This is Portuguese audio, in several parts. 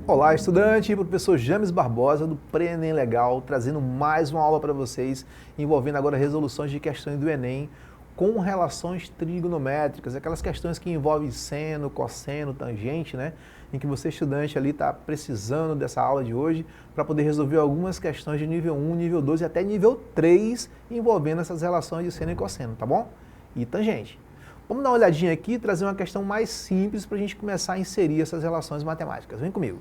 Olá, estudante, professor James Barbosa do Pré-ENEM Legal, trazendo mais uma aula para vocês, envolvendo agora resoluções de questões do Enem com relações trigonométricas, aquelas questões que envolvem seno, cosseno, tangente, né? Em que você, estudante, ali está precisando dessa aula de hoje para poder resolver algumas questões de nível 1, nível 2 e até nível 3 envolvendo essas relações de seno e cosseno, tá bom? E tangente. Vamos dar uma olhadinha aqui e trazer uma questão mais simples para a gente começar a inserir essas relações matemáticas. Vem comigo.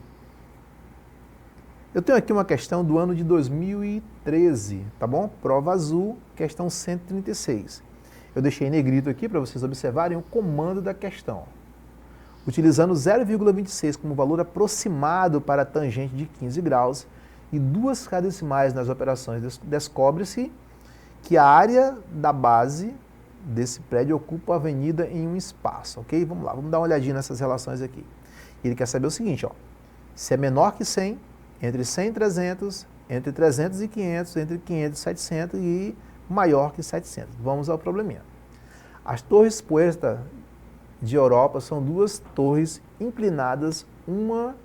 Eu tenho aqui uma questão do ano de 2013, tá bom? Prova azul, questão 136. Eu deixei em negrito aqui para vocês observarem o comando da questão. Utilizando 0,26 como valor aproximado para a tangente de 15 graus e 2 decimais nas operações, descobre-se que a área da base desse prédio ocupa a avenida em um espaço, ok? Vamos lá, vamos dar uma olhadinha nessas relações aqui. Ele quer saber o seguinte, ó, se é menor que 100, entre 100 e 300, entre 300 e 500, entre 500 e 700 e maior que 700. Vamos ao probleminha. As torres Puerta de Europa são duas torres inclinadas uma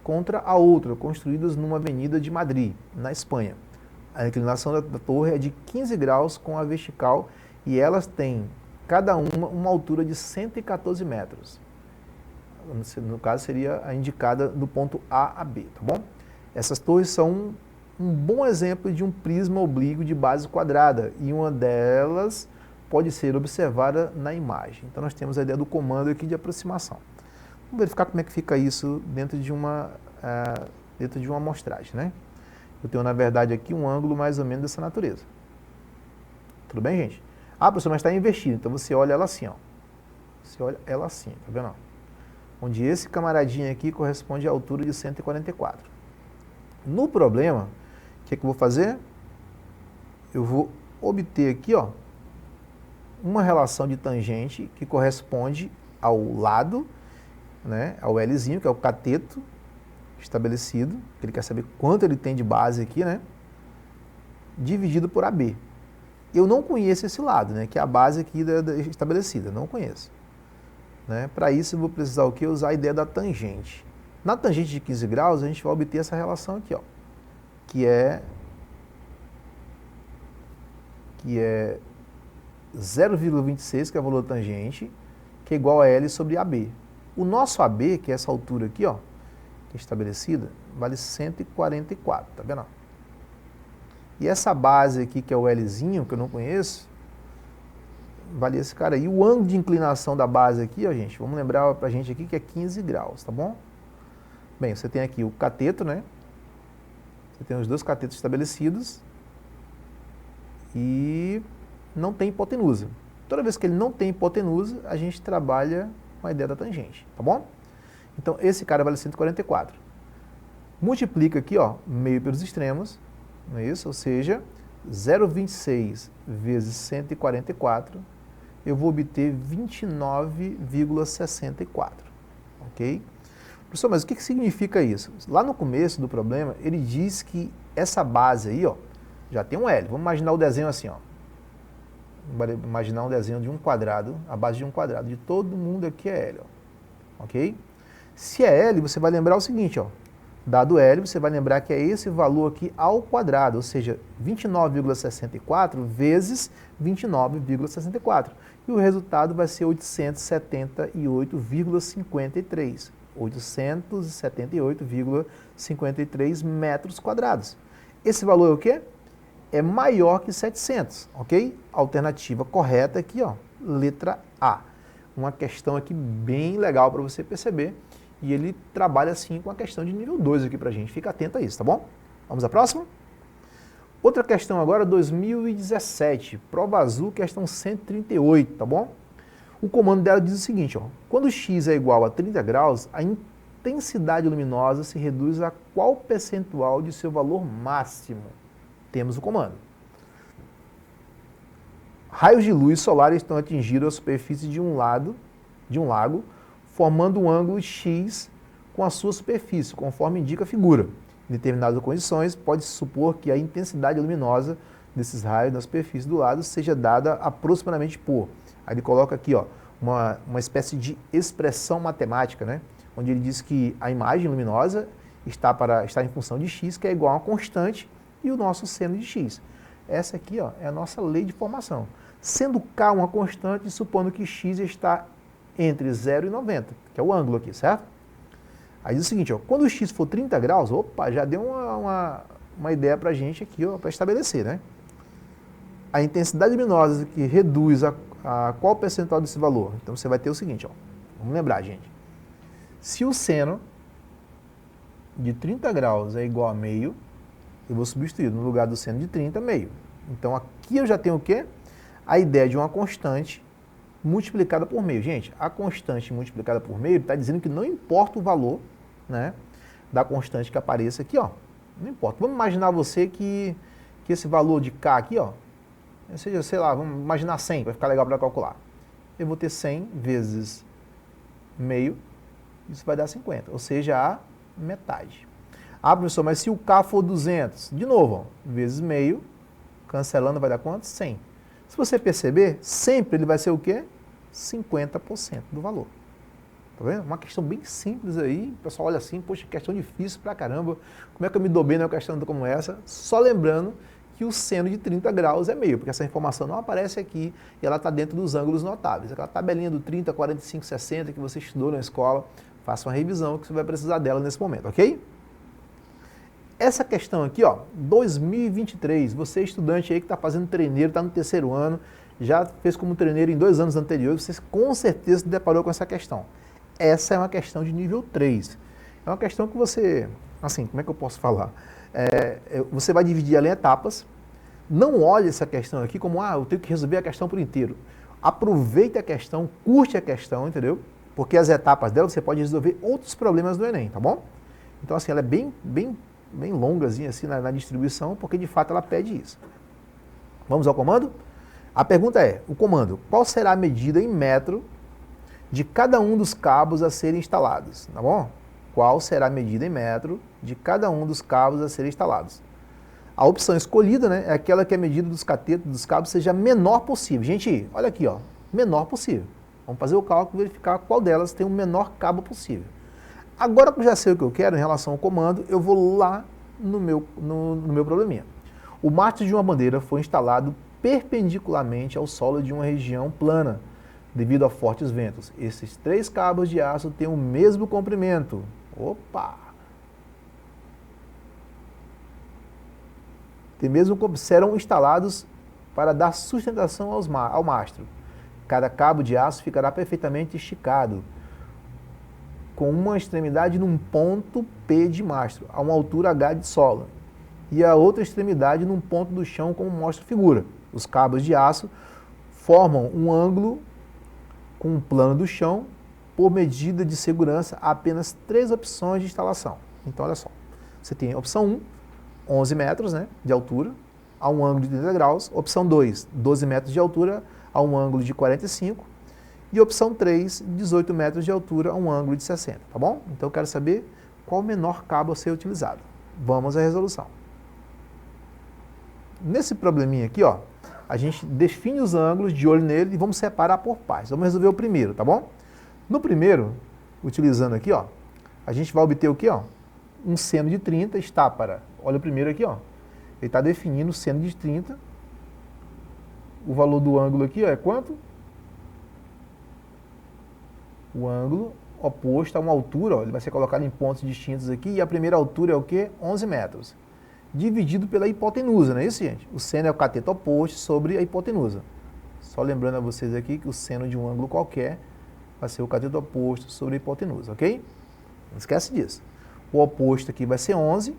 contra a outra, construídas numa avenida de Madrid, na Espanha. A inclinação da torre é de 15 graus com a vertical e elas têm cada uma altura de 114 metros. No caso seria a indicada do ponto A a B, tá bom? Essas torres são um bom exemplo de um prisma oblíquo de base quadrada e uma delas pode ser observada na imagem. Então nós temos a ideia do comando aqui de aproximação. Vamos verificar como é que fica isso dentro de uma amostragem, né? Eu tenho na verdade aqui um ângulo mais ou menos dessa natureza. Tudo bem, gente? Ah, professor, mas está invertido, então você olha ela assim, ó. Você olha ela assim, tá vendo? Onde esse camaradinho aqui corresponde à altura de 144. No problema, o que é que eu vou fazer? Eu vou obter aqui, ó, uma relação de tangente que corresponde ao lado, né, ao Lzinho, que é o cateto estabelecido, que ele quer saber quanto ele tem de base aqui, né, dividido por AB. Eu não conheço esse lado, né, que é a base aqui estabelecida, não conheço. Né? Para isso eu vou precisar o quê? Usar a ideia da tangente. Na tangente de 15 graus, a gente vai obter essa relação aqui, ó, que é 0,26, que é o valor da tangente, que é igual a L sobre AB. O nosso AB, que é essa altura aqui, ó, que é estabelecida, vale 144, tá vendo? E essa base aqui, que é o Lzinho, que eu não conheço, vale esse cara aí. E o ângulo de inclinação da base aqui, ó, gente, vamos lembrar pra gente aqui que é 15 graus, tá bom? Bem, você tem aqui o cateto, né? Você tem os dois catetos estabelecidos e não tem hipotenusa. Toda vez que ele não tem hipotenusa, a gente trabalha com a ideia da tangente, tá bom? Então, esse cara vale 144. Multiplica aqui, ó, meio pelos extremos, não é isso? Ou seja, 0,26 vezes 144, eu vou obter 29,64, ok? Professor, mas o que significa isso? Lá no começo do problema, ele diz que essa base aí, ó, já tem um L. Vamos imaginar o desenho assim, ó. Vamos imaginar um desenho de um quadrado, a base de um quadrado. De todo mundo aqui é L, ó, ok? Se é L, você vai lembrar o seguinte, ó. Dado L, você vai lembrar que é esse valor aqui ao quadrado, ou seja, 29,64 vezes 29,64. E o resultado vai ser 878,53. 878,53 metros quadrados. Esse valor é o quê? É maior que 700, ok? Alternativa correta aqui, ó, letra A. Uma questão aqui bem legal para você perceber. E ele trabalha assim com a questão de nível 2 aqui pra gente. Fica atento a isso, tá bom? Vamos à próxima? Outra questão agora, 2017. Prova azul, questão 138, tá bom? O comando dela diz o seguinte, ó. Quando x é igual a 30 graus, a intensidade luminosa se reduz a qual percentual de seu valor máximo? Temos o comando. Raios de luz solar estão atingindo a superfície de um lago, formando um ângulo x com a sua superfície, conforme indica a figura. Em determinadas condições, pode-se supor que a intensidade luminosa desses raios na superfície do lado seja dada aproximadamente por... Aí ele coloca aqui, ó, uma espécie de expressão matemática, né? onde ele diz que a imagem luminosa está em função de x, que é igual a uma constante, e o nosso seno de x. Essa aqui, ó, é a nossa lei de formação. Sendo k uma constante, supondo que x está entre 0 e 90, que é o ângulo aqui, certo? Aí diz o seguinte, ó, quando o x for 30 graus, opa, já deu uma ideia para a gente aqui, para estabelecer, né? A intensidade luminosa que reduz a qual percentual desse valor? Então você vai ter o seguinte, ó, vamos lembrar, gente. Se o seno de 30 graus é igual a meio, eu vou substituir no lugar do seno de 30, meio. Então aqui eu já tenho o quê? A ideia de uma constante multiplicada por meio. Gente, a constante multiplicada por meio está dizendo que não importa o valor, né, da constante que apareça aqui, ó. Não importa. Vamos imaginar você que esse valor de k aqui, ó, seja, sei lá, vamos imaginar 100, para ficar legal para calcular. Eu vou ter 100 vezes meio, isso vai dar 50, ou seja, a metade. Ah, professor, mas se o k for 200, de novo, ó, vezes meio, cancelando vai dar quanto? 100. Se você perceber, sempre ele vai ser o quê? 50% do valor. Tá vendo? Uma questão bem simples aí, o pessoal olha assim, poxa, questão difícil pra caramba, como é que eu me dou bem numa questão como essa? Só lembrando que o seno de 30 graus é meio, porque essa informação não aparece aqui e ela está dentro dos ângulos notáveis. Aquela tabelinha do 30, 45, 60 que você estudou na escola, faça uma revisão que você vai precisar dela nesse momento, ok? Essa questão aqui, ó, 2023, você estudante aí que está fazendo treineiro, está no terceiro ano, já fez como treineiro em 2 anos anteriores, você com certeza se deparou com essa questão. Essa é uma questão de nível 3. É uma questão que você, assim, como é que eu posso falar? Você vai dividir ela em etapas. Não olhe essa questão aqui como, eu tenho que resolver a questão por inteiro. Aproveite a questão, curte a questão, entendeu? Porque as etapas dela você pode resolver outros problemas do Enem, tá bom? Então, assim, ela é bem longazinha assim na distribuição, porque de fato ela pede isso. Vamos ao comando? A pergunta é, o comando, qual será a medida em metro de cada um dos cabos a serem instalados, tá bom? Qual será a medida em metro de cada um dos cabos a serem instalados? A opção escolhida, né, é aquela que a medida dos catetos dos cabos seja a menor possível. Gente, olha aqui, ó, menor possível. Vamos fazer o cálculo e verificar qual delas tem o menor cabo possível. Agora que eu já sei o que eu quero em relação ao comando, eu vou lá no meu probleminha. O mastro de uma bandeira foi instalado perpendicularmente ao solo de uma região plana, devido a fortes ventos. Esses 3 cabos de aço têm o mesmo comprimento. Opa! Serão instalados para dar sustentação ao mastro. Cada cabo de aço ficará perfeitamente esticado, com uma extremidade num ponto P de mastro, a uma altura H de solo, e a outra extremidade num ponto do chão, como mostra a figura. Os cabos de aço formam um ângulo com um plano do chão. Por medida de segurança, há apenas 3 opções de instalação. Então, olha só, você tem a opção 1, 11 metros, né, de altura, a um ângulo de 30 graus. Opção 2, 12 metros de altura, a um ângulo de 45. E opção 3, 18 metros de altura, a um ângulo de 60, tá bom? Então eu quero saber qual o menor cabo a ser utilizado. Vamos à resolução. Nesse probleminha aqui, ó, a gente define os ângulos de olho nele e vamos separar por partes. Vamos resolver o primeiro, tá bom? No primeiro, utilizando aqui, ó, a gente vai obter o quê, ó? Um seno de 30 está para, olha o primeiro aqui, ó, ele está definindo o seno de 30. O valor do ângulo aqui, ó, é quanto? O ângulo oposto a uma altura, ó, ele vai ser colocado em pontos distintos aqui, e a primeira altura é o quê? 11 metros. Dividido pela hipotenusa, não é isso, gente? O seno é o cateto oposto sobre a hipotenusa. Só lembrando a vocês aqui que o seno de um ângulo qualquer vai ser o cateto oposto sobre a hipotenusa, ok? Não esquece disso. O oposto aqui vai ser 11,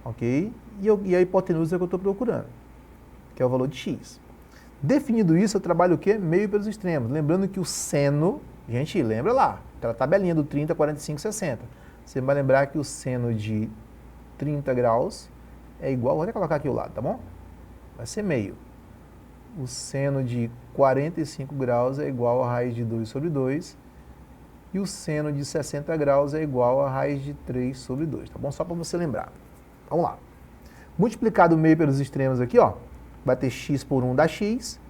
ok? E a hipotenusa é que eu estou procurando, que é o valor de x. Definido isso, eu trabalho o quê? Meio pelos extremos. Lembrando que o seno, gente, lembra lá, aquela tabelinha do 30, 45, 60. Você vai lembrar que o seno de 30 graus é igual, vou até colocar aqui o lado, tá bom? Vai ser meio. O seno de 45 graus é igual a raiz de 2 sobre 2. E o seno de 60 graus é igual a raiz de 3 sobre 2, tá bom? Só para você lembrar. Vamos lá. Multiplicado o meio pelos extremos aqui, ó, vai ter x por 1 dá x,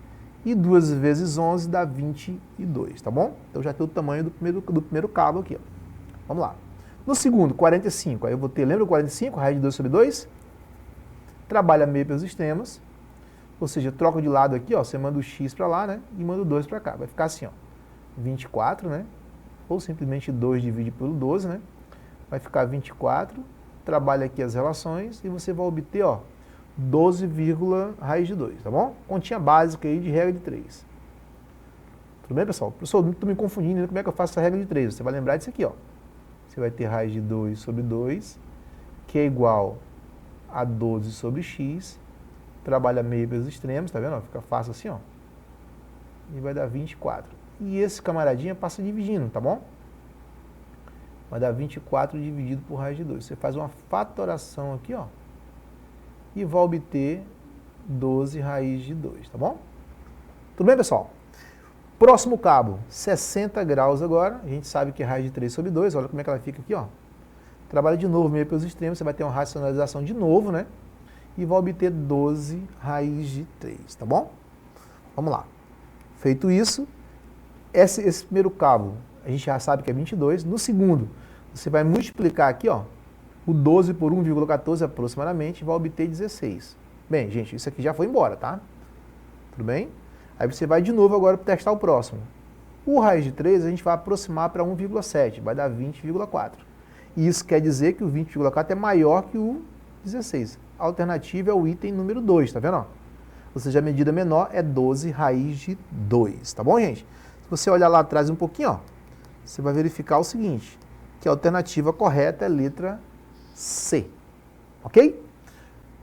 e 2 vezes 11 dá 22, tá bom? Então já tem o tamanho do primeiro cabo aqui, ó. Vamos lá. No segundo, 45. Aí eu vou ter, lembra o 45? Raiz de 2 sobre 2? Trabalha meio pelos extremos. Ou seja, troca de lado aqui, ó, você manda o x para lá, né? E manda o 2 para cá. Vai ficar assim, ó. 24, né? Ou simplesmente 2 divide pelo 12, né? Vai ficar 24. Trabalha aqui as relações e você vai obter, ó, 12, raiz de 2, tá bom? Continha básica aí de regra de 3. Tudo bem, pessoal? Professor, não estou me confundindo, né? Como é que eu faço essa regra de 3? Você vai lembrar disso aqui, ó. Você vai ter raiz de 2 sobre 2, que é igual a 12 sobre x. Trabalha meio pelos extremos, tá vendo? Fica fácil assim, ó. E vai dar 24. E esse camaradinha passa dividindo, tá bom? Vai dar 24 dividido por raiz de 2. Você faz uma fatoração aqui, ó. E vai obter 12 raiz de 2, tá bom? Tudo bem, pessoal? Próximo cabo, 60 graus agora. A gente sabe que é raiz de 3 sobre 2. Olha como é que ela fica aqui, ó. Trabalha de novo meio pelos extremos. Você vai ter uma racionalização de novo, né? E vai obter 12 raiz de 3, tá bom? Vamos lá. Feito isso, esse primeiro cabo, a gente já sabe que é 22. No segundo, você vai multiplicar aqui, ó, o 12 por 1,14 aproximadamente, e vai obter 16. Bem, gente, isso aqui já foi embora, tá? Tudo bem? Aí você vai de novo agora para testar o próximo. O raiz de 3 a gente vai aproximar para 1,7, vai dar 20,4. E isso quer dizer que o 20,4 é maior que o 16. A alternativa é o item número 2, tá vendo? Ou seja, a medida menor é 12 raiz de 2, tá bom, gente? Se você olhar lá atrás um pouquinho, ó, você vai verificar o seguinte, que a alternativa correta é a letra C, ok?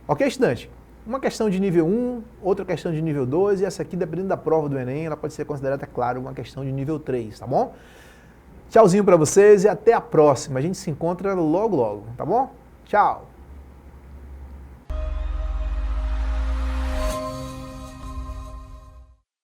Ok, estudante? Uma questão de nível 1, outra questão de nível 2, e essa aqui, dependendo da prova do Enem, ela pode ser considerada, claro, uma questão de nível 3, tá bom? Tchauzinho para vocês e até a próxima. A gente se encontra logo, logo, tá bom? Tchau!